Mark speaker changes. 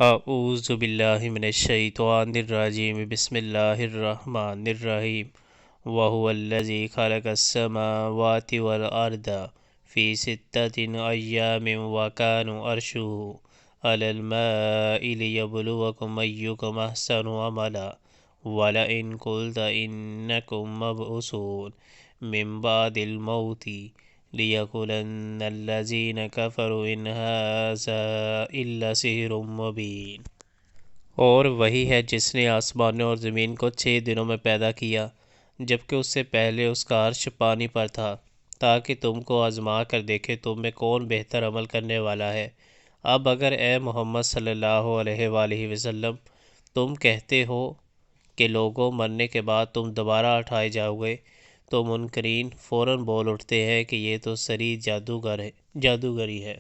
Speaker 1: اعوذ باللہ من الشیطان الرجیم بسم اللہ الرحمن الرحیم وَهُوَ الَّذِي خَلَقَ السَّمَاوَاتِ وَالْأَرْضَ فِي سِتَّةِ أَيَّامٍ وَكَانَ عَرْشُهُ عَلَى الْمَاءِ لِيَبْلُوَكُمْ أَيُّكُمْ أَحْسَنُ عَمَلًا وَلَئِنْ قُلْتَ إِنَّكُمْ مَبْعُوثُونَ مِنْ بَعْدِ الْمَوْتِ لِيَقُولَنَّ الَّذِينَ كَفَرُوا إِنْ هَذَا إِلَّا سِحْرٌ مُبِينٌ۔ اور وہی ہے جس نے آسمانوں اور زمین کو 6 دنوں میں پیدا کیا، جبکہ اس سے پہلے اس کا عرش پانی پر تھا، تاکہ تم کو آزما کر دیکھے تم میں کون بہتر عمل کرنے والا ہے۔ اب اگر اے محمد صلی اللہ علیہ وآلہ وسلم تم کہتے ہو کہ لوگوں مرنے کے بعد تم دوبارہ اٹھائے جاؤ گے، تو منکرین فوراً بول اٹھتے ہیں کہ یہ تو سری جادوگری ہے۔